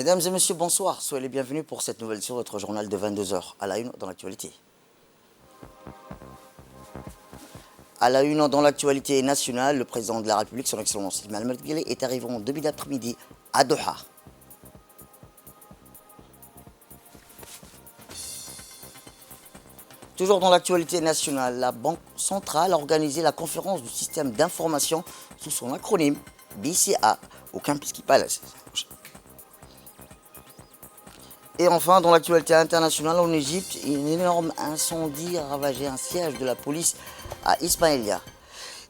Mesdames et messieurs, bonsoir. Soyez les bienvenus pour cette nouvelle sur votre journal de 22 heures. À la une dans l'actualité. À la une dans l'actualité nationale, le président de la République, son Excellence Ismaël Omar Guelleh, est arrivé en début d'après-midi à Doha. Toujours dans l'actualité nationale, la Banque centrale a organisé la conférence du système d'information sous son acronyme BCA au Campus Palace. Et enfin, dans l'actualité internationale, en Égypte, un énorme incendie a ravagé un siège de la police à Ismaïlia.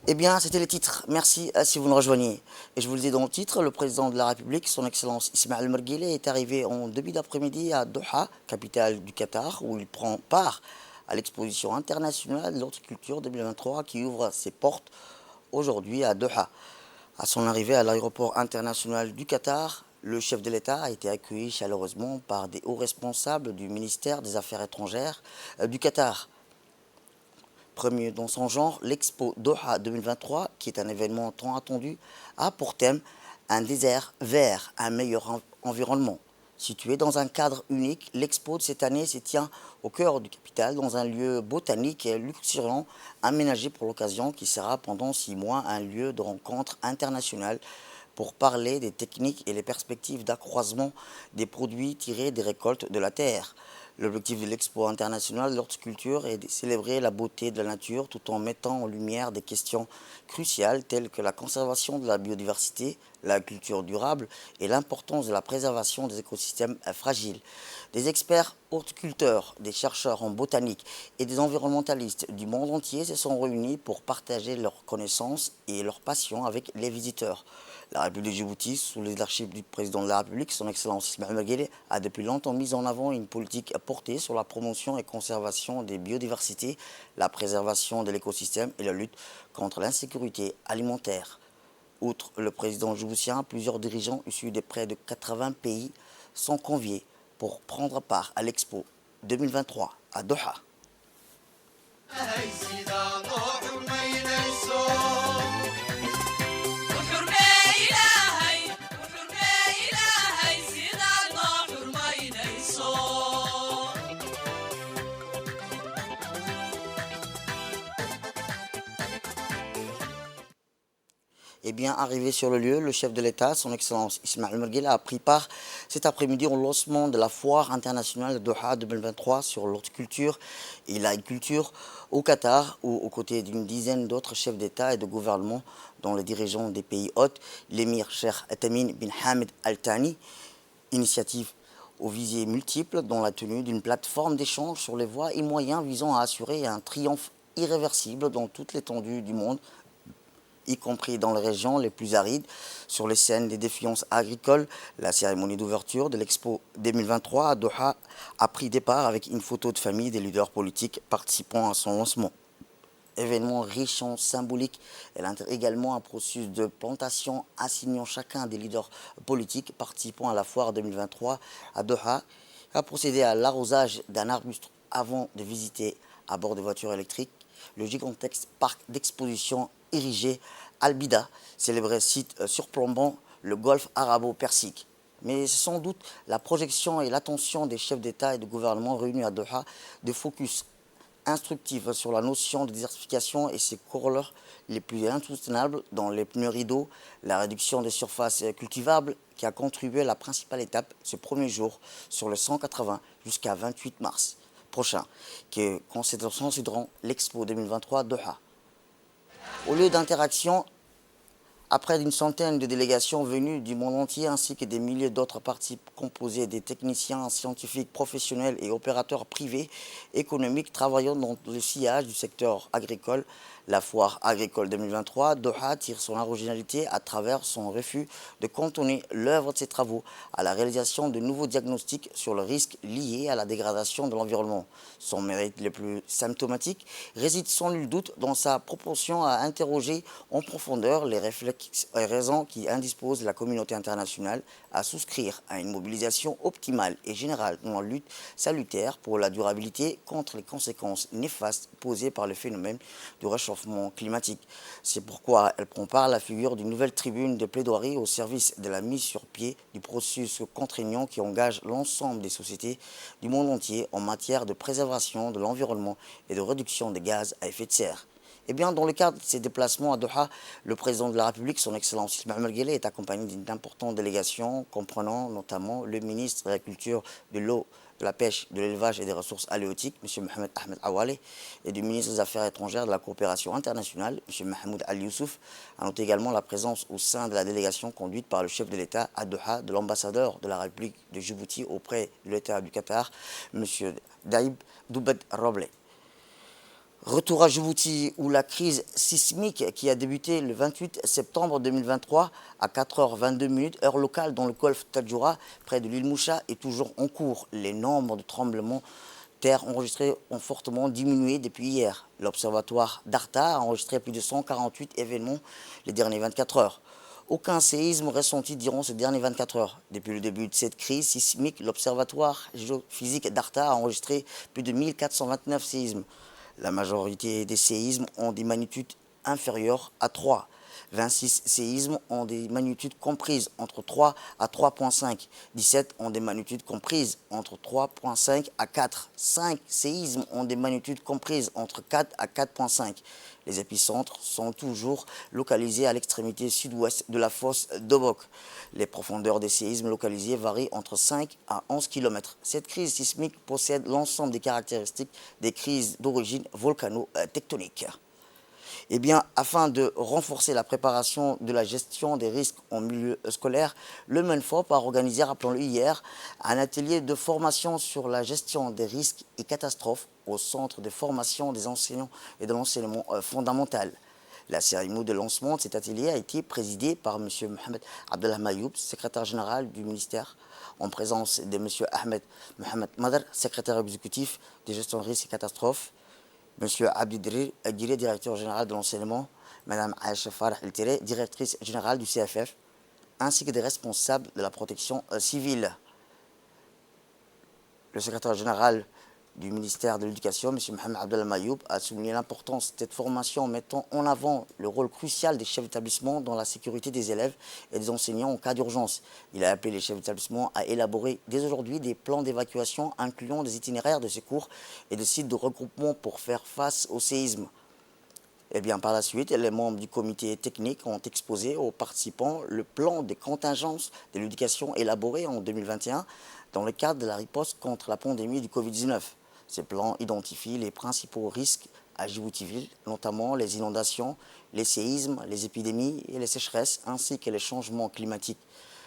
Eh bien, c'était les titres. Merci si vous nous rejoignez. Et je vous le dis dans le titre, le président de la République, son Excellence Ismaël Omar Guelleh, est arrivé en début d'après-midi à Doha, capitale du Qatar, où il prend part à l'exposition internationale de l'horticulture 2023 qui ouvre ses portes aujourd'hui à Doha. À son arrivée à l'aéroport international du Qatar, le chef de l'État a été accueilli chaleureusement par des hauts responsables du ministère des Affaires étrangères du Qatar. Premier dans son genre, l'Expo Doha 2023, qui est un événement tant attendu, a pour thème un désert vert, un meilleur environnement. Situé dans un cadre unique, l'expo de cette année se tient au cœur du capital, dans un lieu botanique et luxuriant, aménagé pour l'occasion, qui sera pendant 6 mois un lieu de rencontre internationale pour parler des techniques et les perspectives d'accroissement des produits tirés des récoltes de la terre. L'objectif de l'Expo internationale de l'horticulture est de célébrer la beauté de la nature tout en mettant en lumière des questions cruciales telles que la conservation de la biodiversité, la culture durable et l'importance de la préservation des écosystèmes fragiles. Des experts horticulteurs, des chercheurs en botanique et des environnementalistes du monde entier se sont réunis pour partager leurs connaissances et leur passion avec les visiteurs. La République de Djibouti, sous le leadership du président de la République, son Excellence Ismaël Omar Guelleh, a depuis longtemps mis en avant une politique portée sur la promotion et conservation des biodiversités, la préservation de l'écosystème et la lutte contre l'insécurité alimentaire. Outre le président djiboutien, plusieurs dirigeants issus de près de 80 pays sont conviés pour prendre part à l'Expo 2023 à Doha. Eh bien, arrivé sur le lieu, le chef de l'État, son Excellence Ismaël Omar Guelleh, a pris part cet après-midi au lancement de la foire internationale de Doha 2023 sur l'horticulture et l'agriculture au Qatar, où, aux côtés d'une dizaine d'autres chefs d'État et de gouvernement, dont les dirigeants des pays hôtes, l'émir Cheikh Tamim bin Hamad Al Thani, initiative aux visées multiples dans la tenue d'une plateforme d'échange sur les voies et moyens visant à assurer un triomphe irréversible dans toute l'étendue du monde, y compris dans les régions les plus arides, sur les scènes des défiances agricoles. La cérémonie d'ouverture de l'Expo 2023 à Doha a pris départ avec une photo de famille des leaders politiques participant à son lancement. Événement riche en symbolique, elle intègre également un processus de plantation assignant chacun des leaders politiques participant à la foire 2023 à Doha à procéder à l'arrosage d'un arbuste avant de visiter à bord de voitures électriques le gigantesque parc d'exposition érigé Al-Bida, célébré site surplombant le golfe arabo-persique. Mais c'est sans doute la projection et l'attention des chefs d'État et de gouvernement réunis à Doha de focus instructif sur la notion de désertification et ses corollaires les plus insoutenables dans les pénuries d'eau, la réduction des surfaces cultivables qui a contribué à la principale étape ce premier jour sur le 180 jusqu'à 28 mars prochain, que considérant l'Expo 2023 Doha. Au lieu d'interaction, à près d'une centaine de délégations venues du monde entier ainsi que des milliers d'autres parties composées des techniciens, scientifiques, professionnels et opérateurs privés, économiques travaillant dans le sillage du secteur agricole, la foire agricole 2023, Doha tire son originalité à travers son refus de cantonner l'œuvre de ses travaux à la réalisation de nouveaux diagnostics sur le risque lié à la dégradation de l'environnement. Son mérite le plus symptomatique réside sans nul doute dans sa propension à interroger en profondeur les raison qui indispose la communauté internationale à souscrire à une mobilisation optimale et générale dans la lutte salutaire pour la durabilité contre les conséquences néfastes posées par le phénomène du réchauffement climatique. C'est pourquoi elle prend part à la figure d'une nouvelle tribune de plaidoirie au service de la mise sur pied du processus contraignant qui engage l'ensemble des sociétés du monde entier en matière de préservation de l'environnement et de réduction des gaz à effet de serre. Eh bien, dans le cadre de ces déplacements à Doha, le président de la République, son Excellence Ismaël Merguele, est accompagné d'une importante délégation comprenant notamment le ministre de l'Agriculture, de l'eau, de la pêche, de l'élevage et des ressources halieutiques, M. Mohamed Ahmed Awale, et du ministre des Affaires étrangères et de la coopération internationale, M. Mahmoud Al Youssouf. À noter également la présence au sein de la délégation conduite par le chef de l'État à Doha de l'ambassadeur de la République de Djibouti auprès de l'État du Qatar, M. Daïb Doubed Roble. Retour à Djibouti où la crise sismique qui a débuté le 28 septembre 2023 à 4h22 heure locale dans le golfe Tadjoura près de l'île Moucha est toujours en cours. Les nombres de tremblements de terre enregistrés ont fortement diminué depuis hier. L'observatoire d'Arta a enregistré plus de 148 événements les dernières 24 heures. Aucun séisme ressenti durant ces dernières 24 heures. Depuis le début de cette crise sismique, l'observatoire géophysique d'Arta a enregistré plus de 1429 séismes. La majorité des séismes ont des magnitudes inférieures à 3. 26 séismes ont des magnitudes comprises entre 3 à 3,5. 17 ont des magnitudes comprises entre 3,5 à 4. 5 séismes ont des magnitudes comprises entre 4 à 4,5. Les épicentres sont toujours localisés à l'extrémité sud-ouest de la fosse d'Obok. Les profondeurs des séismes localisés varient entre 5 à 11 km. Cette crise sismique possède l'ensemble des caractéristiques des crises d'origine volcano-tectonique. Eh bien, afin de renforcer la préparation de la gestion des risques en milieu scolaire, le MENFOP a organisé, rappelons-le hier, un atelier de formation sur la gestion des risques et catastrophes au centre de formation des enseignants et de l'enseignement fondamental. La cérémonie de lancement de cet atelier a été présidée par M. Mohamed Abdallah Mayoub, secrétaire général du ministère, en présence de M. Ahmed Mohamed Madar, secrétaire exécutif de gestion de risques et catastrophes, M. Abdi Aguirre, directeur général de l'enseignement, Mme Aïcha Farah El-Tiré, directrice générale du CFF, ainsi que des responsables de la protection civile. Le secrétaire général du ministère de l'Éducation, M. Mohamed Abdallah Mayoub, a souligné l'importance de cette formation en mettant en avant le rôle crucial des chefs d'établissement dans la sécurité des élèves et des enseignants en cas d'urgence. Il a appelé les chefs d'établissement à élaborer dès aujourd'hui des plans d'évacuation incluant des itinéraires de secours et des sites de regroupement pour faire face au séisme. Et bien, par la suite, les membres du comité technique ont exposé aux participants le plan des contingences de l'éducation élaboré en 2021 dans le cadre de la riposte contre la pandémie du Covid-19. Ces plans identifient les principaux risques à Djibouti-Ville, notamment les inondations, les séismes, les épidémies et les sécheresses, ainsi que les changements climatiques.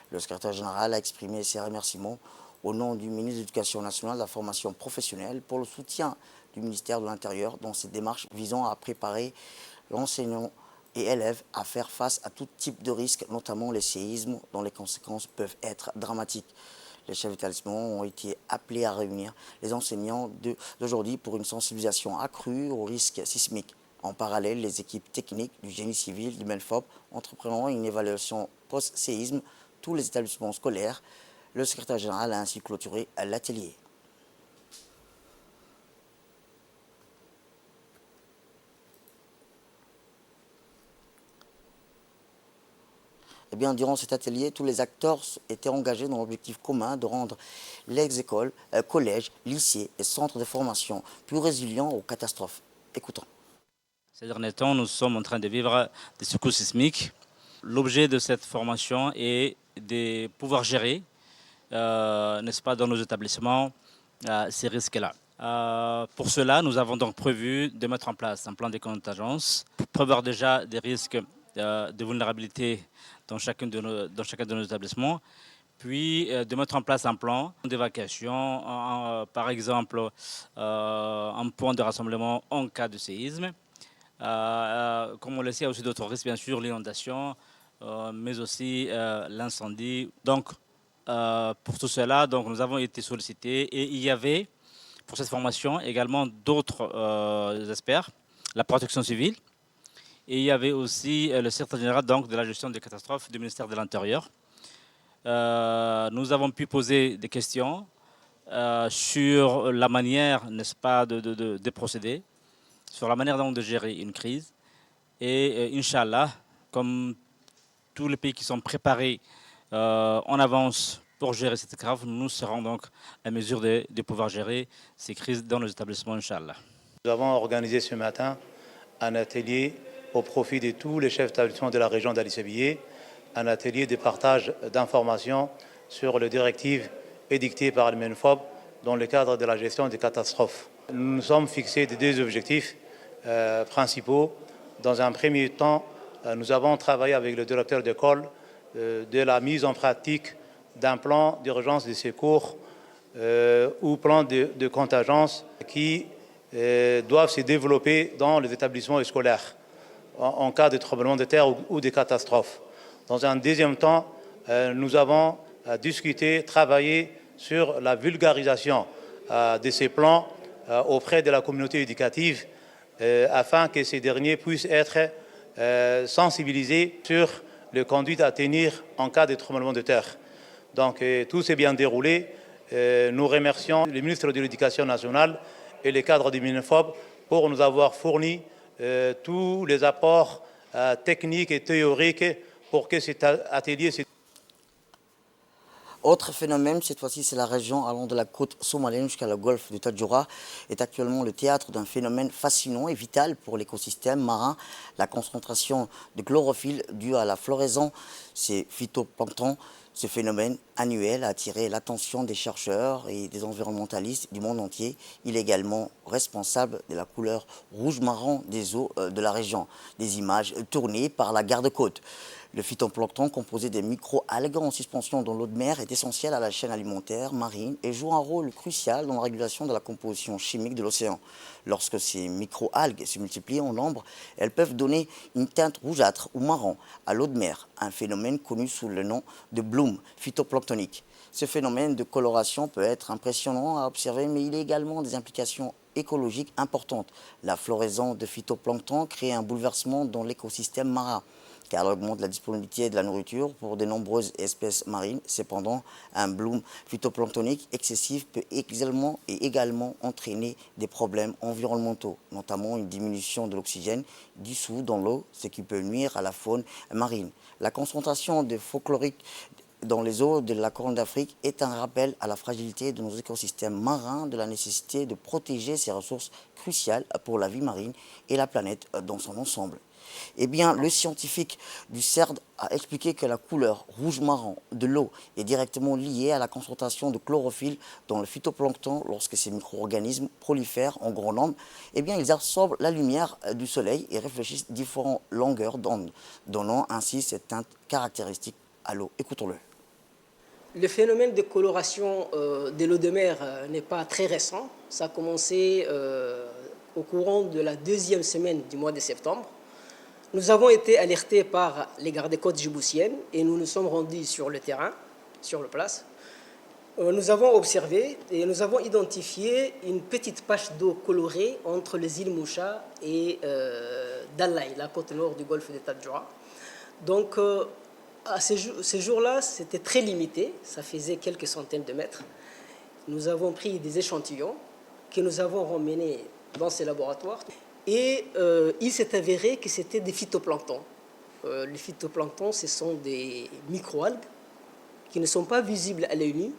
Le secrétaire général a exprimé ses remerciements au nom du ministre de l'Éducation nationale, de la formation professionnelle, pour le soutien du ministère de l'Intérieur dans cette démarche visant à préparer l'enseignant et élèves à faire face à tout type de risques, notamment les séismes dont les conséquences peuvent être dramatiques. Les chefs d'établissement ont été appelés à réunir les enseignants d'aujourd'hui pour une sensibilisation accrue aux risques sismiques. En parallèle, les équipes techniques du génie civil du MENFOP entreprendront une évaluation post-séisme tous les établissements scolaires. Le secrétaire général a ainsi clôturé l'atelier. Eh bien, durant cet atelier, tous les acteurs étaient engagés dans l'objectif commun de rendre les écoles, collèges, lycées et centres de formation plus résilients aux catastrophes. Écoutons. Ces derniers temps, nous sommes en train de vivre des secousses sismiques. L'objet de cette formation est de pouvoir gérer, n'est-ce pas, dans nos établissements, ces risques-là. Pour cela, nous avons donc prévu de mettre en place un plan de contingence pour prévoir déjà des risques de vulnérabilité dans chacun de nos établissements, puis de mettre en place un plan d'évacuation, par exemple un point de rassemblement en cas de séisme. Comme on le sait, il y a aussi d'autres risques, bien sûr, l'inondation, mais aussi l'incendie. Donc, pour tout cela, donc, nous avons été sollicités et il y avait pour cette formation également d'autres experts, la protection civile, Et il y avait aussi le secrétaire général donc, de la gestion des catastrophes du ministère de l'Intérieur. Nous avons pu poser des questions sur la manière, n'est-ce pas, de procéder, sur la manière donc de gérer une crise. Et Inch'Allah, comme tous les pays qui sont préparés en avance pour gérer cette crise, nous serons donc à mesure de pouvoir gérer ces crises dans nos établissements, Inch'Allah. Nous avons organisé ce matin un atelier au profit de tous les chefs d'établissement de la région d'Ali-Sébié, un atelier de partage d'informations sur les directives édictées par le MENFOB dans le cadre de la gestion des catastrophes. Nous nous sommes fixés deux objectifs principaux. Dans un premier temps, nous avons travaillé avec le directeur d'école de la mise en pratique d'un plan d'urgence de secours ou plan de contingence qui doivent se développer dans les établissements scolaires en cas de tremblement de terre ou de catastrophe. Dans un deuxième temps, nous avons discuté, travaillé sur la vulgarisation de ces plans auprès de la communauté éducative afin que ces derniers puissent être sensibilisés sur les conduites à tenir en cas de tremblement de terre. Donc tout s'est bien déroulé. Nous remercions le ministre de l'Éducation nationale et les cadres du MINFOB pour nous avoir fourni tous les apports techniques et théoriques pour que cet atelier... Autre phénomène, cette fois-ci, c'est la région allant de la côte somalienne jusqu'à le golfe de Tadjoura, est actuellement le théâtre d'un phénomène fascinant et vital pour l'écosystème marin. La concentration de chlorophylle due à la floraison, ces phytoplanctons. Ce phénomène annuel a attiré l'attention des chercheurs et des environnementalistes du monde entier. Il est également responsable de la couleur rouge-marron des eaux de la région. Des images tournées par la garde-côte. Le phytoplancton, composé des micro-algues en suspension dans l'eau de mer, est essentiel à la chaîne alimentaire marine et joue un rôle crucial dans la régulation de la composition chimique de l'océan. Lorsque ces micro-algues se multiplient en nombre, elles peuvent donner une teinte rougeâtre ou marron à l'eau de mer, un phénomène connu sous le nom de bloom phytoplanctonique. Ce phénomène de coloration peut être impressionnant à observer, mais il a également des implications écologiques importantes. La floraison de phytoplancton crée un bouleversement dans l'écosystème marin, car elle augmente la disponibilité de la nourriture pour de nombreuses espèces marines. Cependant, un bloom phytoplanctonique excessif peut également entraîner des problèmes environnementaux, notamment une diminution de l'oxygène dissous dans l'eau, ce qui peut nuire à la faune marine. La concentration de folklorique dans les eaux de la Corne d'Afrique est un rappel à la fragilité de nos écosystèmes marins, de la nécessité de protéger ces ressources cruciales pour la vie marine et la planète dans son ensemble. Eh bien, le scientifique du CERD a expliqué que la couleur rouge-marron de l'eau est directement liée à la concentration de chlorophylle dans le phytoplancton. Lorsque ces micro-organismes prolifèrent en grand nombre, eh bien, ils absorbent la lumière du soleil et réfléchissent différentes longueurs d'onde, donnant ainsi cette teinte caractéristique à l'eau. Écoutons-le. Le phénomène de coloration de l'eau de mer n'est pas très récent. Ça a commencé au courant de la deuxième semaine du mois de septembre. Nous avons été alertés par les gardes-côtes djiboutiennes et nous nous sommes rendus sur le terrain, sur le place. Nous avons observé et nous avons identifié une petite tache d'eau colorée entre les îles Moucha et Dalai, la côte nord du golfe de Tadjoura. Donc, à ces jours-là, c'était très limité, ça faisait quelques centaines de mètres. Nous avons pris des échantillons que nous avons ramenés dans ces laboratoires. Et il s'est avéré que c'était des phytoplanctons. Les phytoplanctons, ce sont des microalgues qui ne sont pas visibles à l'œil nu,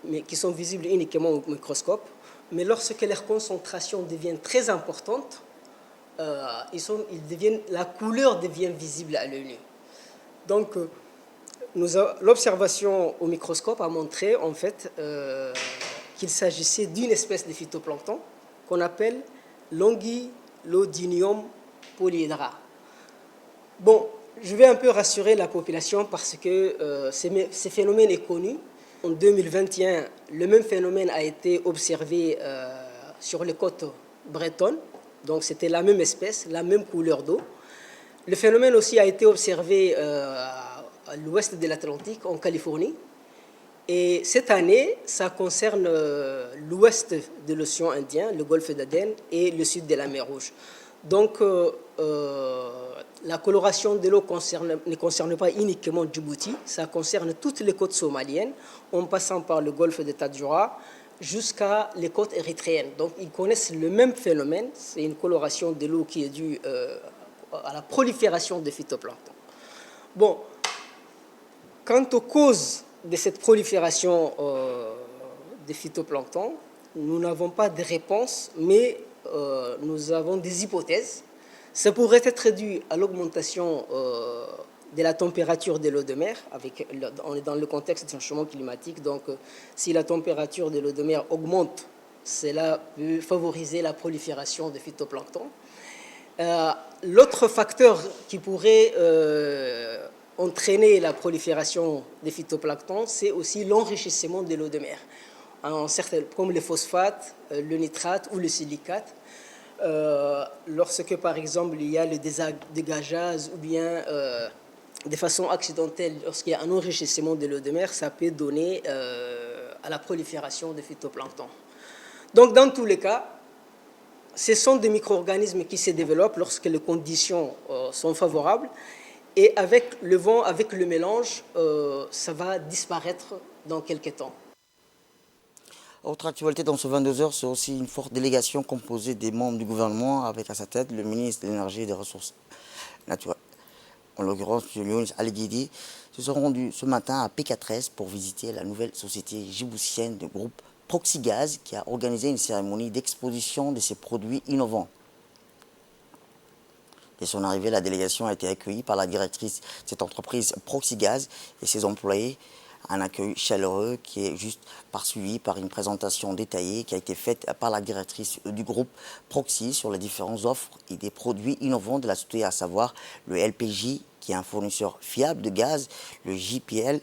mais qui sont visibles uniquement au microscope. Mais lorsque leur concentration devient très importante, la couleur devient visible à l'œil nu. Donc, l'observation au microscope a montré en fait qu'il s'agissait d'une espèce de phytoplancton qu'on appelle Longylodinium polyhedra. Bon, je vais un peu rassurer la population parce que ce phénomène est connu. En 2021, le même phénomène a été observé sur les côtes bretonnes. Donc c'était la même espèce, la même couleur d'eau. Le phénomène aussi a été observé à l'ouest de l'Atlantique, en Californie. Et cette année, ça concerne l'ouest de l'océan Indien, le golfe d'Aden et le sud de la mer Rouge. Donc, la coloration de l'eau ne concerne pas uniquement Djibouti, ça concerne toutes les côtes somaliennes, en passant par le golfe de Tadjoura jusqu'à les côtes érythréennes. Donc, ils connaissent le même phénomène, c'est une coloration de l'eau qui est due à la prolifération des phytoplanctons. Bon, quant aux causes de cette prolifération des phytoplanctons, nous n'avons pas de réponse, mais nous avons des hypothèses. Ça pourrait être dû à l'augmentation de la température de l'eau de mer. On est dans le contexte du changement climatique, donc si la température de l'eau de mer augmente, cela peut favoriser la prolifération des phytoplanctons. L'autre facteur qui pourrait entraîner la prolifération des phytoplanctons, c'est aussi l'enrichissement de l'eau de mer, comme les phosphates, le nitrate ou le silicate. Lorsque, par exemple, il y a le dégageage ou bien de façon accidentelle, lorsqu'il y a un enrichissement de l'eau de mer, ça peut donner à la prolifération des phytoplanctons. Donc, dans tous les cas, ce sont des micro-organismes qui se développent lorsque les conditions sont favorables. Et avec le vent, avec le mélange, ça va disparaître dans quelques temps. Autre actualité dans ce 22 heures, c'est aussi une forte délégation composée des membres du gouvernement avec à sa tête le ministre de l'Énergie et des Ressources naturelles. En l'occurrence, M. Younis Ali Guidi, se sont rendus ce matin à P4S pour visiter la nouvelle société djiboutienne de groupe Proxygaz qui a organisé une cérémonie d'exposition de ses produits innovants. Dès son arrivée, la délégation a été accueillie par la directrice de cette entreprise Proxygaz et ses employés. Un accueil chaleureux qui est juste poursuivi par une présentation détaillée qui a été faite par la directrice du groupe Proxy sur les différentes offres et des produits innovants de la société, à savoir le LPG qui est un fournisseur fiable de gaz, le JPL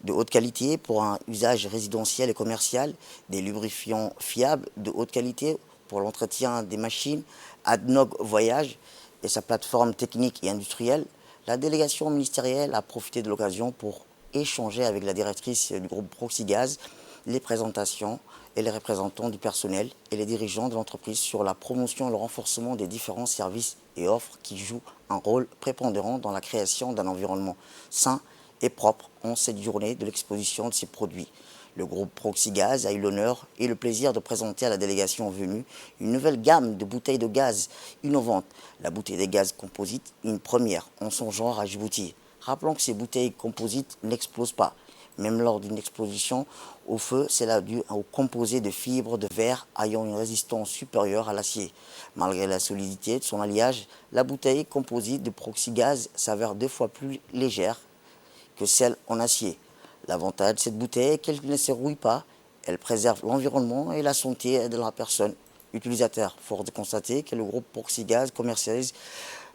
de haute qualité pour un usage résidentiel et commercial, des lubrifiants fiables de haute qualité pour l'entretien des machines, ADNOC Voyage et sa plateforme technique et industrielle. La délégation ministérielle a profité de l'occasion pour échanger avec la directrice du groupe Proxygaz, les présentations et les représentants du personnel et les dirigeants de l'entreprise sur la promotion et le renforcement des différents services et offres qui jouent un rôle prépondérant dans la création d'un environnement sain et propre en cette journée de l'exposition de ces produits. Le groupe Proxygaz a eu l'honneur et le plaisir de présenter à la délégation venue une nouvelle gamme de bouteilles de gaz innovantes. La bouteille de gaz composite, une première en son genre à Djibouti. Rappelons que ces bouteilles composites n'explosent pas. Même lors d'une exposition au feu, c'est dû au composé de fibres de verre ayant une résistance supérieure à l'acier. Malgré la solidité de son alliage, la bouteille composite de Proxygaz s'avère 2 fois plus légère que celle en acier. L'avantage de cette bouteille est qu'elle ne se rouille pas, elle préserve l'environnement et la santé de la personne utilisateur. Force de constater que le groupe Proxygaz commercialise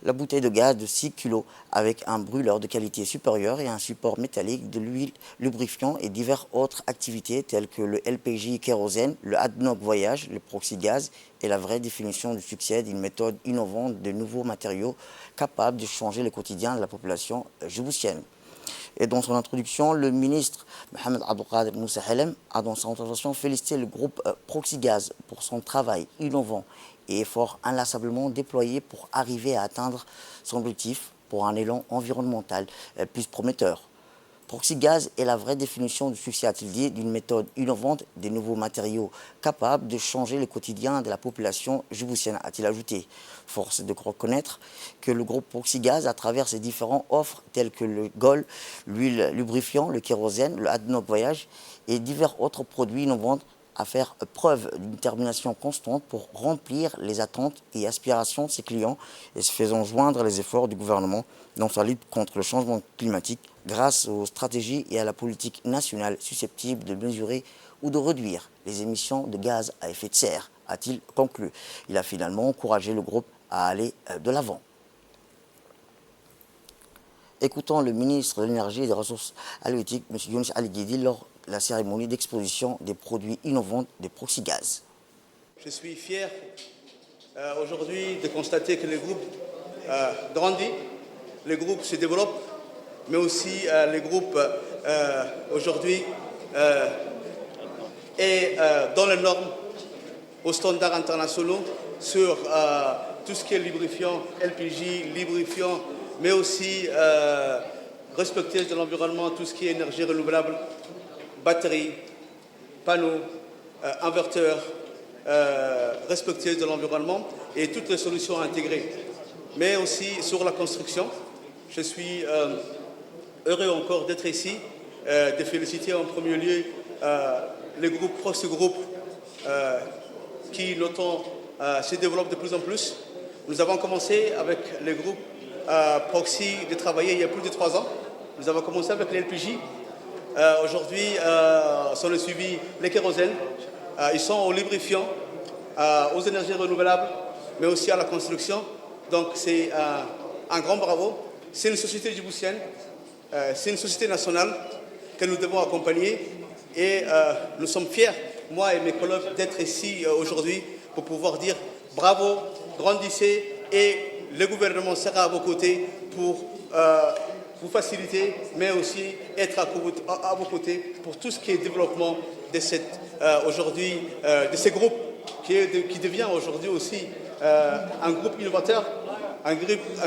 la bouteille de gaz de 6 kg avec un brûleur de qualité supérieure et un support métallique, de l'huile lubrifiant et diverses autres activités telles que le LPG kérosène, le ADNOC Voyage, le Proxygaz et la vraie définition du succès d'une méthode innovante de nouveaux matériaux capables de changer le quotidien de la population djiboutienne. Et dans son introduction, le ministre Mohamed Abdelkader Moussa Helem a dans son intervention félicité le groupe Proxygaz pour son travail innovant et effort inlassablement déployé pour arriver à atteindre son objectif pour un élan environnemental plus prometteur. Proxygaz est la vraie définition du succès, a-t-il dit, d'une méthode innovante, des nouveaux matériaux capables de changer le quotidien de la population djiboutienne, a-t-il ajouté. Force est de reconnaître que le groupe Proxygaz, à travers ses différentes offres telles que le GOL, l'huile lubrifiant, le kérosène, le ADNOC Voyage et divers autres produits innovants, à faire preuve d'une détermination constante pour remplir les attentes et aspirations de ses clients et se faisant joindre les efforts du gouvernement dans sa lutte contre le changement climatique grâce aux stratégies et à la politique nationale susceptible de mesurer ou de réduire les émissions de gaz à effet de serre, a-t-il conclu. Il a finalement encouragé le groupe à aller de l'avant. Écoutons le ministre de l'Énergie et des Ressources halieutiques, M. Younis Ali Guidi, lors de la cérémonie d'exposition des produits innovants de Proxygaz. Je suis fier aujourd'hui de constater que le groupe grandit, le groupe se développe, mais aussi le groupe aujourd'hui est dans les normes aux standards internationaux sur tout ce qui est lubrifiant, LPG, lubrifiant, mais aussi respectueuse de l'environnement, tout ce qui est énergie renouvelable, batterie, panneaux, inverteurs, respectueuse de l'environnement et toutes les solutions intégrées. Mais aussi sur la construction. Je suis heureux encore d'être ici, de féliciter en premier lieu les groupes Proxy Group qui, notons, se développent de plus en plus. Nous avons commencé avec les groupes Proxy de travailler il y a plus de 3 ans. Nous avons commencé avec les LPG. Aujourd'hui, sont suivis les kérosènes. Ils sont aux lubrifiants, aux énergies renouvelables, mais aussi à la construction. Donc c'est un grand bravo. C'est une société djiboutienne, c'est une société nationale que nous devons accompagner. Et nous sommes fiers, moi et mes collègues, d'être ici aujourd'hui pour pouvoir dire bravo, grandissez, et le gouvernement sera à vos côtés pour vous faciliter, mais aussi être à vos côtés pour tout ce qui est développement de aujourd'hui, de ces groupes qui devient aujourd'hui aussi un groupe innovateur, un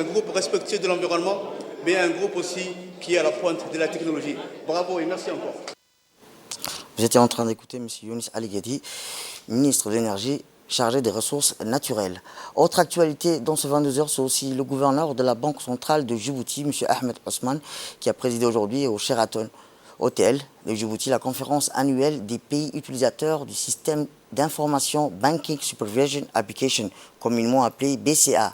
groupe respectueux de l'environnement, mais un groupe aussi qui est à la pointe de la technologie. Bravo et merci encore. Vous étiez en train d'écouter M. Younis Ali Ghedi, ministre de l'Énergie, chargé des ressources naturelles. Autre actualité dans ce 22h, c'est aussi le gouverneur de la Banque centrale de Djibouti, M. Ahmed Osman, qui a présidé aujourd'hui au Sheraton Hotel de Djibouti la conférence annuelle des pays utilisateurs du système d'information Banking Supervision Application, communément appelé BCA.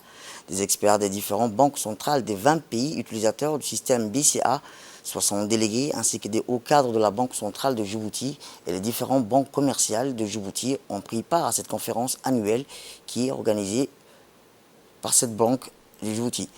Des experts des différentes banques centrales des 20 pays utilisateurs du système BCA, 60 délégués ainsi que des hauts cadres de la Banque centrale de Djibouti et les différentes banques commerciales de Djibouti ont pris part à cette conférence annuelle qui est organisée par cette banque de Djibouti.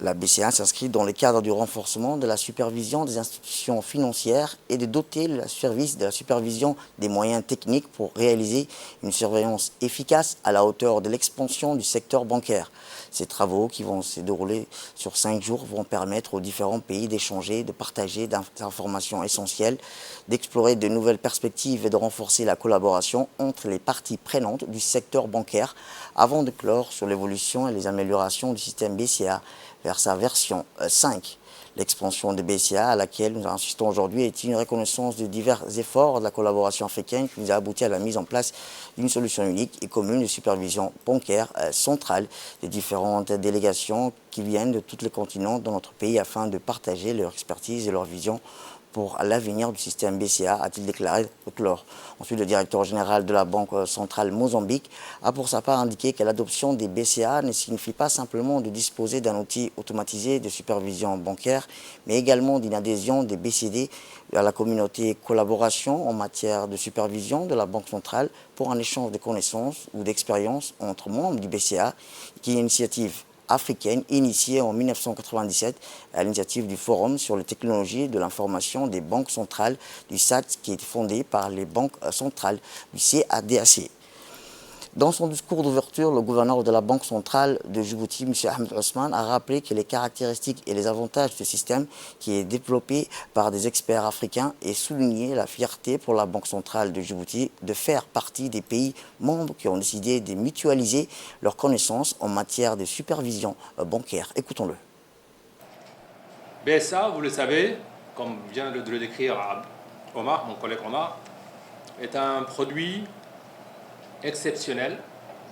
La BCA s'inscrit dans le cadre du renforcement de la supervision des institutions financières et de doter le service de la supervision des moyens techniques pour réaliser une surveillance efficace à la hauteur de l'expansion du secteur bancaire. Ces travaux, qui vont se dérouler sur 5 jours, vont permettre aux différents pays d'échanger, de partager des informations essentielles, d'explorer de nouvelles perspectives et de renforcer la collaboration entre les parties prenantes du secteur bancaire avant de clore sur l'évolution et les améliorations du système BCA vers sa version 5. L'expansion de BCA à laquelle nous assistons aujourd'hui est une reconnaissance de divers efforts de la collaboration africaine qui nous a abouti à la mise en place d'une solution unique et commune de supervision bancaire centrale des différentes délégations qui viennent de tous les continents dans notre pays afin de partager leur expertise et leur vision pour l'avenir du système BCA, a-t-il déclaré au clore. Ensuite, le directeur général de la Banque centrale Mozambique a pour sa part indiqué que l'adoption des BCA ne signifie pas simplement de disposer d'un outil automatisé de supervision bancaire, mais également d'une adhésion des BCD à la communauté collaboration en matière de supervision de la Banque centrale pour un échange de connaissances ou d'expériences entre membres du BCA, qui est une initiative africaine initiée en 1997 à l'initiative du Forum sur les technologies de l'information des banques centrales du SAT qui est fondé par les banques centrales du CADAC. Dans son discours d'ouverture, le gouverneur de la Banque centrale de Djibouti, M. Ahmed Osman, a rappelé que les caractéristiques et les avantages de ce système qui est développé par des experts africains et souligné la fierté pour la Banque centrale de Djibouti de faire partie des pays membres qui ont décidé de mutualiser leurs connaissances en matière de supervision bancaire. Écoutons-le. BSA, vous le savez, comme vient de le décrire Omar, mon collègue Omar, est un produit exceptionnel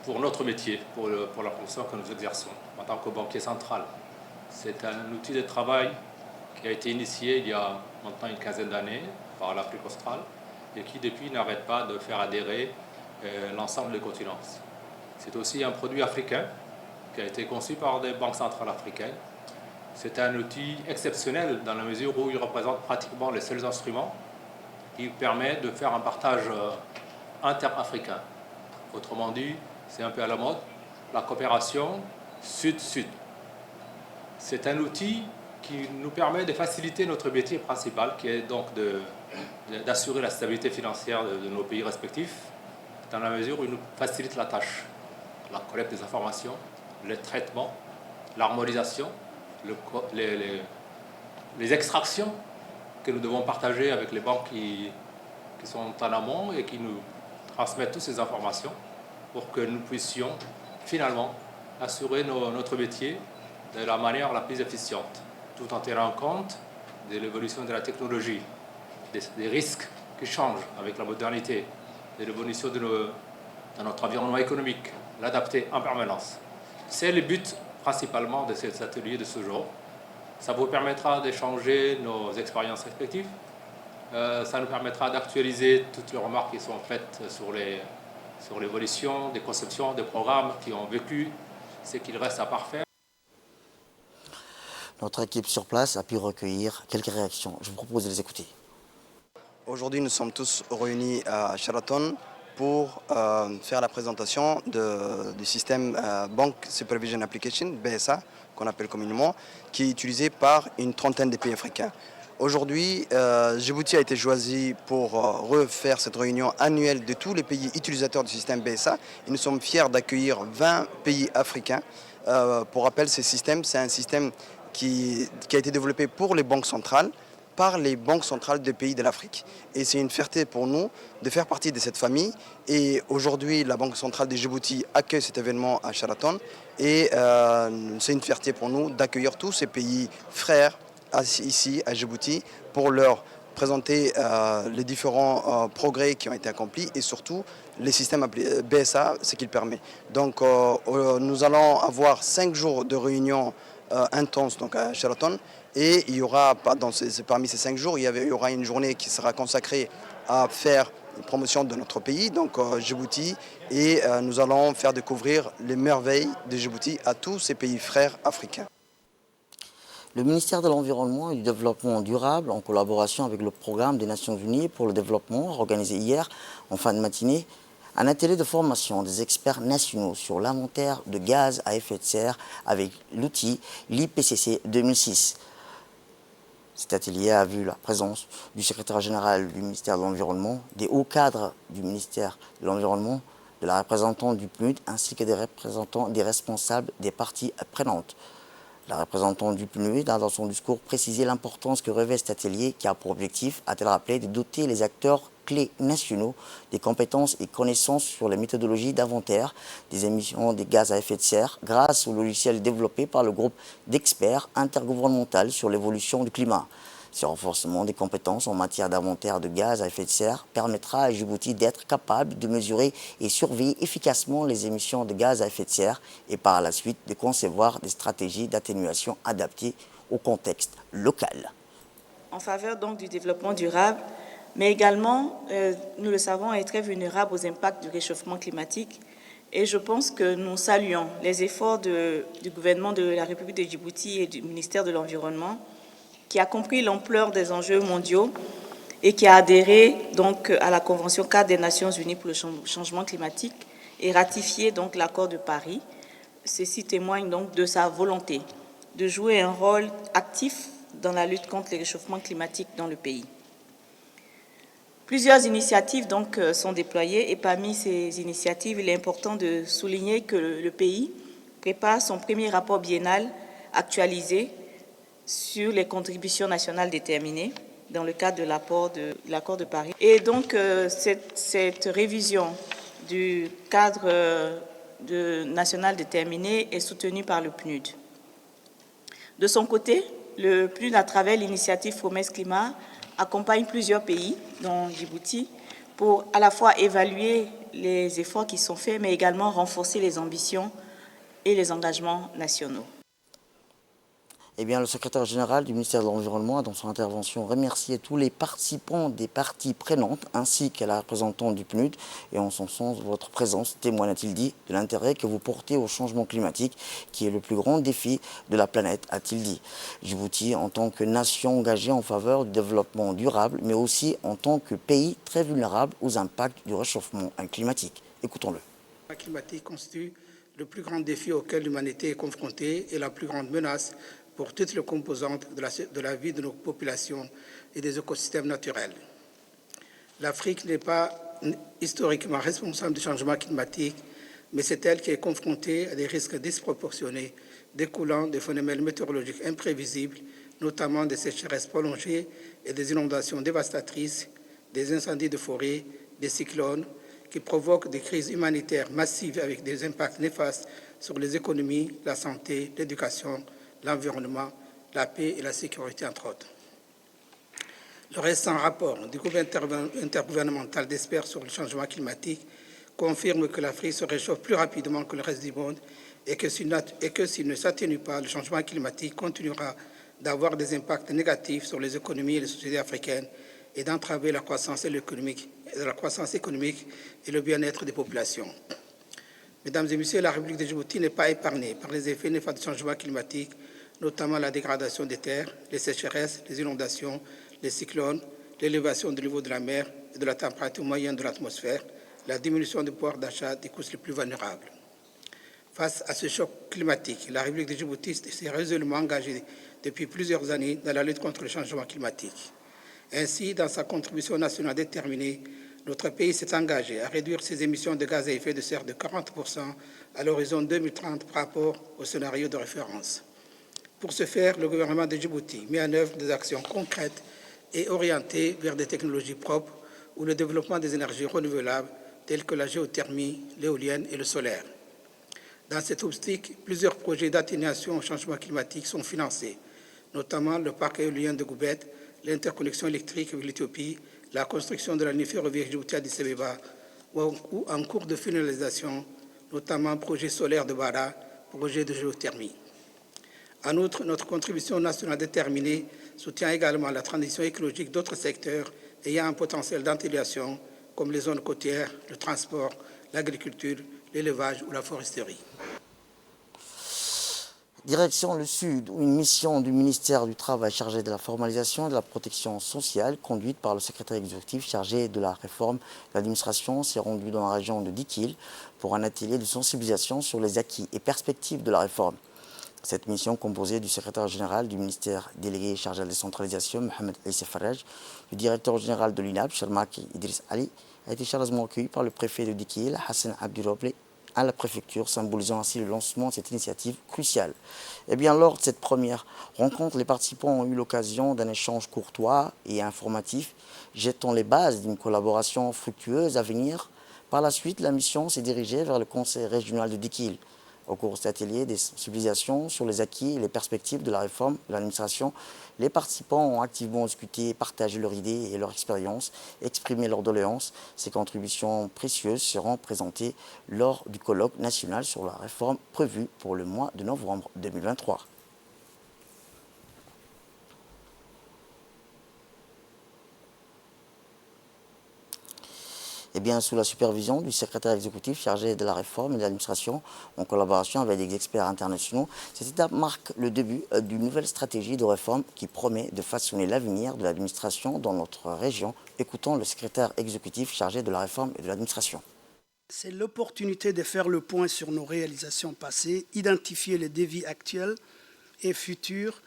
pour notre métier, pour la fonction que nous exerçons en tant que banquier central. C'est un outil de travail qui a été initié il y a maintenant une quinzaine d'années par l'Afrique australe et qui depuis n'arrête pas de faire adhérer l'ensemble des continents. C'est aussi un produit africain qui a été conçu par des banques centrales africaines. C'est un outil exceptionnel dans la mesure où il représente pratiquement les seuls instruments qui permettent de faire un partage interafricain. Autrement dit, c'est un peu à la mode, la coopération sud-sud. C'est un outil qui nous permet de faciliter notre métier principal, qui est donc d'assurer la stabilité financière de nos pays respectifs, dans la mesure où il nous facilite la tâche. La collecte des informations, le traitement, l'harmonisation, les extractions que nous devons partager avec les banques qui sont en amont et qui nous transmettent toutes ces informations. pour que nous puissions finalement assurer notre métier de la manière la plus efficiente, tout en tenant compte de l'évolution de la technologie, des risques qui changent avec la modernité, de l'évolution de notre environnement économique, l'adapter en permanence. C'est le but principalement de ces ateliers de ce jour. Ça vous permettra d'échanger nos expériences respectives. Ça nous permettra d'actualiser toutes les remarques qui sont faites sur l'évolution des conceptions, des programmes qui ont vécu, ce qu'il reste à parfaire. Notre équipe sur place a pu recueillir quelques réactions. Je vous propose de les écouter. Aujourd'hui, nous sommes tous réunis à Sheraton pour faire la présentation du système Bank Supervision Application, BSA, qu'on appelle communément, qui est utilisé par une trentaine de pays africains. Aujourd'hui, Djibouti a été choisi pour refaire cette réunion annuelle de tous les pays utilisateurs du système BSA. Et nous sommes fiers d'accueillir 20 pays africains. Pour rappel, ce système, c'est un système qui a été développé pour les banques centrales, par les banques centrales des pays de l'Afrique. Et c'est une fierté pour nous de faire partie de cette famille. Et aujourd'hui, la Banque centrale de Djibouti accueille cet événement à Sheraton. Et c'est une fierté pour nous d'accueillir tous ces pays frères ici à Djibouti pour leur présenter les différents progrès qui ont été accomplis et surtout les systèmes BSA, ce qu'il permet. Donc nous allons avoir 5 jours de réunion intense donc à Sheraton et il y aura parmi ces 5 jours il y aura une journée qui sera consacrée à faire une promotion de notre pays, donc Djibouti, et nous allons faire découvrir les merveilles de Djibouti à tous ces pays frères africains. Le ministère de l'Environnement et du Développement durable, en collaboration avec le Programme des Nations Unies pour le développement, a organisé hier, en fin de matinée, un atelier de formation des experts nationaux sur l'inventaire de gaz à effet de serre avec l'outil l'IPCC 2006. Cet atelier a vu la présence du secrétaire général du ministère de l'Environnement, des hauts cadres du ministère de l'Environnement, de la représentante du PNUD ainsi que des représentants des responsables des parties prenantes. La représentante du PNUD a dans son discours précisé l'importance que revêt cet atelier qui a pour objectif, a-t-elle rappelé, de doter les acteurs clés nationaux des compétences et connaissances sur les méthodologies d'inventaire des émissions des gaz à effet de serre grâce au logiciel développé par le groupe d'experts intergouvernemental sur l'évolution du climat. Ce renforcement des compétences en matière d'inventaire de gaz à effet de serre permettra à Djibouti d'être capable de mesurer et surveiller efficacement les émissions de gaz à effet de serre et par la suite de concevoir des stratégies d'atténuation adaptées au contexte local. En faveur donc du développement durable, mais également, nous le savons, est très vulnérable aux impacts du réchauffement climatique. Et je pense que nous saluons les efforts du gouvernement de la République de Djibouti et du ministère de l'Environnement, qui a compris l'ampleur des enjeux mondiaux et qui a adhéré donc à la Convention cadre des Nations Unies pour le changement climatique et ratifié donc l'accord de Paris. Ceci témoigne donc de sa volonté de jouer un rôle actif dans la lutte contre le réchauffement climatique dans le pays. Plusieurs initiatives donc sont déployées et parmi ces initiatives, il est important de souligner que le pays prépare son premier rapport biennal actualisé sur les contributions nationales déterminées dans le cadre de l'accord de Paris. Et donc, cette révision du cadre national déterminé est soutenue par le PNUD. De son côté, le PNUD, à travers l'initiative Promesse Climat, accompagne plusieurs pays, dont Djibouti, pour à la fois évaluer les efforts qui sont faits, mais également renforcer les ambitions et les engagements nationaux. Eh bien, le secrétaire général du ministère de l'Environnement a, dans son intervention, remercié tous les participants des parties prenantes ainsi que la représentante du PNUD. Et en son sens, votre présence témoigne, a-t-il dit, de l'intérêt que vous portez au changement climatique, qui est le plus grand défi de la planète, a-t-il dit. Djibouti, en tant que nation engagée en faveur du développement durable, mais aussi en tant que pays très vulnérable aux impacts du réchauffement climatique. Écoutons-le. Le changement climatique constitue le plus grand défi auquel l'humanité est confrontée et la plus grande menace pour toutes les composantes de la vie de nos populations et des écosystèmes naturels. L'Afrique n'est pas historiquement responsable du changement climatique, mais c'est elle qui est confrontée à des risques disproportionnés découlant des phénomènes météorologiques imprévisibles, notamment des sécheresses prolongées et des inondations dévastatrices, des incendies de forêt, des cyclones, qui provoquent des crises humanitaires massives avec des impacts néfastes sur les économies, la santé, l'éducation, l'environnement, la paix et la sécurité, entre autres. Le récent rapport du groupe intergouvernemental d'experts sur le changement climatique confirme que l'Afrique se réchauffe plus rapidement que le reste du monde et que s'il ne s'atténue pas, le changement climatique continuera d'avoir des impacts négatifs sur les économies et les sociétés africaines et d'entraver la croissance économique et le bien-être des populations. Mesdames et Messieurs, la République de Djibouti n'est pas épargnée par les effets néfastes du changement climatique, notamment la dégradation des terres, les sécheresses, les inondations, les cyclones, l'élévation du niveau de la mer et de la température moyenne de l'atmosphère, la diminution du pouvoir d'achat des couches les plus vulnérables. Face à ce choc climatique, la République de Djibouti s'est résolument engagée depuis plusieurs années dans la lutte contre le changement climatique. Ainsi, dans sa contribution nationale déterminée, notre pays s'est engagé à réduire ses émissions de gaz à effet de serre de 40% à l'horizon 2030 par rapport au scénario de référence. Pour ce faire, le gouvernement de Djibouti met en œuvre des actions concrètes et orientées vers des technologies propres ou le développement des énergies renouvelables telles que la géothermie, l'éolienne et le solaire. Dans cette optique, plusieurs projets d'atténuation au changement climatique sont financés, notamment le parc éolien de Goubet, l'interconnexion électrique avec l'Éthiopie, la construction de la ligne ferroviaire Djibouti-Addis Abeba ou en cours de finalisation, notamment projet solaire de Bara, projet de géothermie. En outre, notre contribution nationale déterminée soutient également la transition écologique d'autres secteurs ayant un potentiel d'intégration, comme les zones côtières, le transport, l'agriculture, l'élevage ou la foresterie. Direction le Sud, où une mission du ministère du Travail chargée de la formalisation et de la protection sociale, conduite par le secrétaire exécutif chargé de la réforme de l'administration, s'est rendue dans la région de Dikil pour un atelier de sensibilisation sur les acquis et perspectives de la réforme. Cette mission, composée du secrétaire général du ministère délégué chargé de la décentralisation, Mohamed Aïssa Faraj, du directeur général de l'UNAB, Sharmaki Idriss Ali, a été chaleureusement accueilli par le préfet de Dikil, Hassan Abdurobli, à la préfecture, symbolisant ainsi le lancement de cette initiative cruciale. Eh bien, lors de cette première rencontre, les participants ont eu l'occasion d'un échange courtois et informatif, jetant les bases d'une collaboration fructueuse à venir. Par la suite, la mission s'est dirigée vers le conseil régional de Dikil. Au cours de cet atelier, des sensibilisations sur les acquis et les perspectives de la réforme de l'administration, les participants ont activement discuté, partagé leurs idées et leurs expériences, exprimé leurs doléances. Ces contributions précieuses seront présentées lors du colloque national sur la réforme prévu pour le mois de novembre 2023. Eh bien, sous la supervision du secrétaire exécutif chargé de la réforme et de l'administration, en collaboration avec des experts internationaux, cette étape marque le début d'une nouvelle stratégie de réforme qui promet de façonner l'avenir de l'administration dans notre région. Écoutons le secrétaire exécutif chargé de la réforme et de l'administration. C'est l'opportunité de faire le point sur nos réalisations passées, identifier les défis actuels et futurs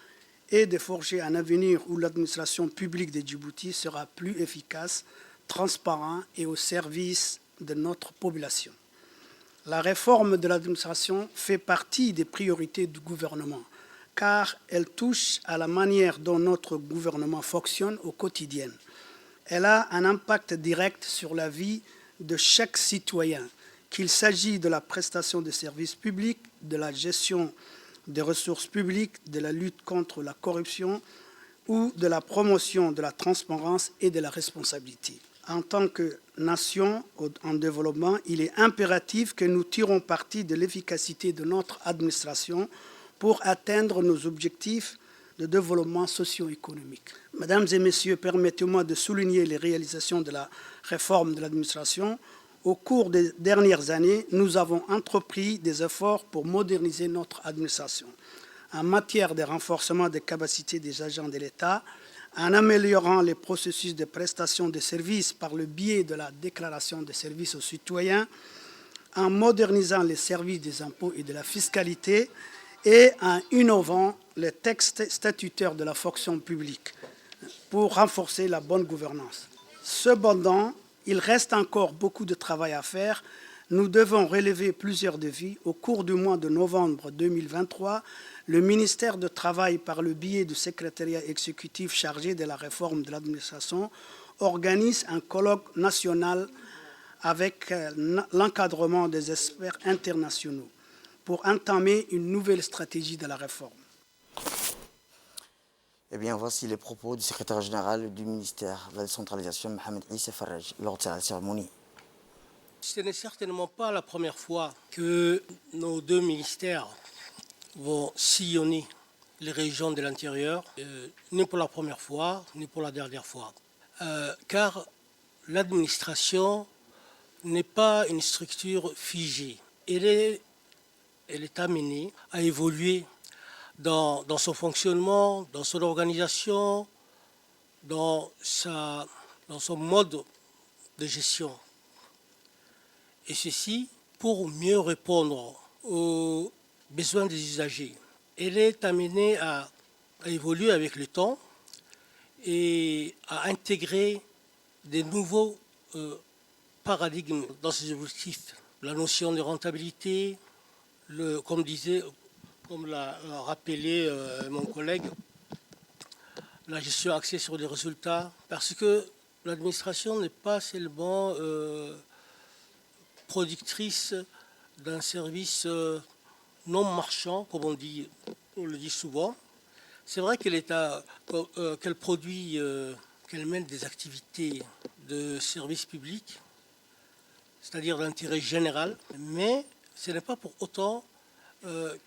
et de forger un avenir où l'administration publique de Djibouti sera plus efficace, transparent et au service de notre population. La réforme de l'administration fait partie des priorités du gouvernement, car elle touche à la manière dont notre gouvernement fonctionne au quotidien. Elle a un impact direct sur la vie de chaque citoyen, qu'il s'agisse de la prestation de services publics, de la gestion des ressources publiques, de la lutte contre la corruption ou de la promotion de la transparence et de la responsabilité. En tant que nation en développement, il est impératif que nous tirons parti de l'efficacité de notre administration pour atteindre nos objectifs de développement socio-économique. Mesdames et messieurs, permettez-moi de souligner les réalisations de la réforme de l'administration. Au cours des dernières années, nous avons entrepris des efforts pour moderniser notre administration en matière de renforcement des capacités des agents de l'État, en améliorant les processus de prestation de services par le biais de la déclaration de services aux citoyens, en modernisant les services des impôts et de la fiscalité et en innovant les textes statutaires de la fonction publique pour renforcer la bonne gouvernance. Cependant, il reste encore beaucoup de travail à faire. Nous devons relever plusieurs défis. Au cours du mois de novembre 2023, le ministère du Travail, par le biais du secrétariat exécutif chargé de la réforme de l'administration, organise un colloque national avec l'encadrement des experts internationaux pour entamer une nouvelle stratégie de la réforme. Eh bien, voici les propos du secrétaire général du ministère de la décentralisation, Mohamed Issa Faraj, lors de la cérémonie. Ce n'est certainement pas la première fois que nos deux ministères vont sillonner les régions de l'intérieur, ni pour la première fois, ni pour la dernière fois. Car l'administration n'est pas une structure figée. Elle est amenée à évoluer dans son fonctionnement, dans son organisation, dans son mode de gestion. Et ceci pour mieux répondre aux besoins des usagers. Elle est amenée à évoluer avec le temps et à intégrer des nouveaux paradigmes dans ses objectifs. La notion de rentabilité, comme l'a rappelé mon collègue, la gestion axée sur les résultats, parce que l'administration n'est pas seulement productrice d'un service non marchand, comme on le dit souvent. C'est vrai qu'elle produit, qu'elle mène des activités de service public, c'est-à-dire d'intérêt général, mais ce n'est pas pour autant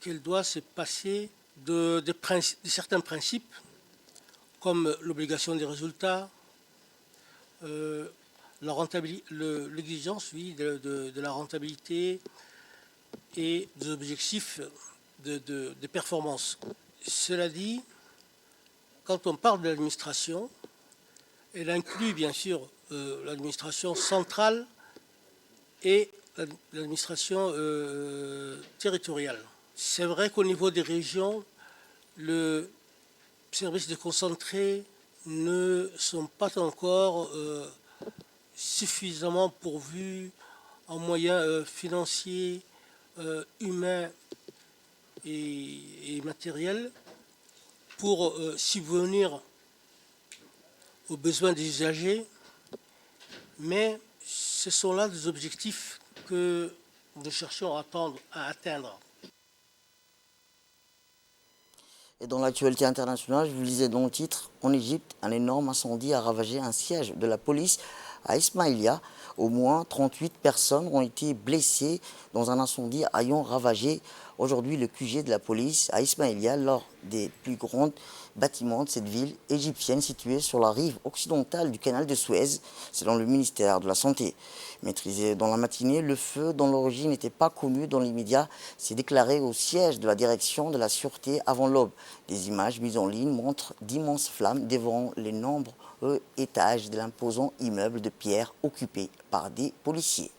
qu'elle doit se passer de certains principes, comme l'obligation des résultats, l'exigence de la rentabilité et des objectifs de performance. Cela dit, quand on parle de l'administration, elle inclut bien sûr l'administration centrale et l'administration territoriale. C'est vrai qu'au niveau des régions, le service déconcentré ne sont pas encore suffisamment pourvus en moyens financiers, humains et matériels pour subvenir aux besoins des usagers, mais ce sont là des objectifs que nous cherchons à atteindre. Et dans l'actualité internationale, je vous lisais dans le titre, en Égypte, un énorme incendie a ravagé un siège de la police à Ismaïlia. Au moins 38 personnes ont été blessées dans un incendie ayant ravagé aujourd'hui le QG de la police à Ismaïlia, lors des plus grands bâtiments de cette ville égyptienne située sur la rive occidentale du canal de Suez, selon le ministère de la Santé. Maîtrisé dans la matinée, le feu dont l'origine n'était pas connue dans l'immédiat s'est déclaré au siège de la direction de la sûreté avant l'aube. Des images mises en ligne montrent d'immenses flammes dévorant les nombreux étages de l'imposant immeuble de pierre occupé par des policiers.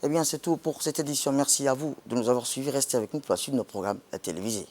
Eh bien, c'est tout pour cette édition. Merci à vous de nous avoir suivis. Restez avec nous pour la suite de nos programmes télévisés.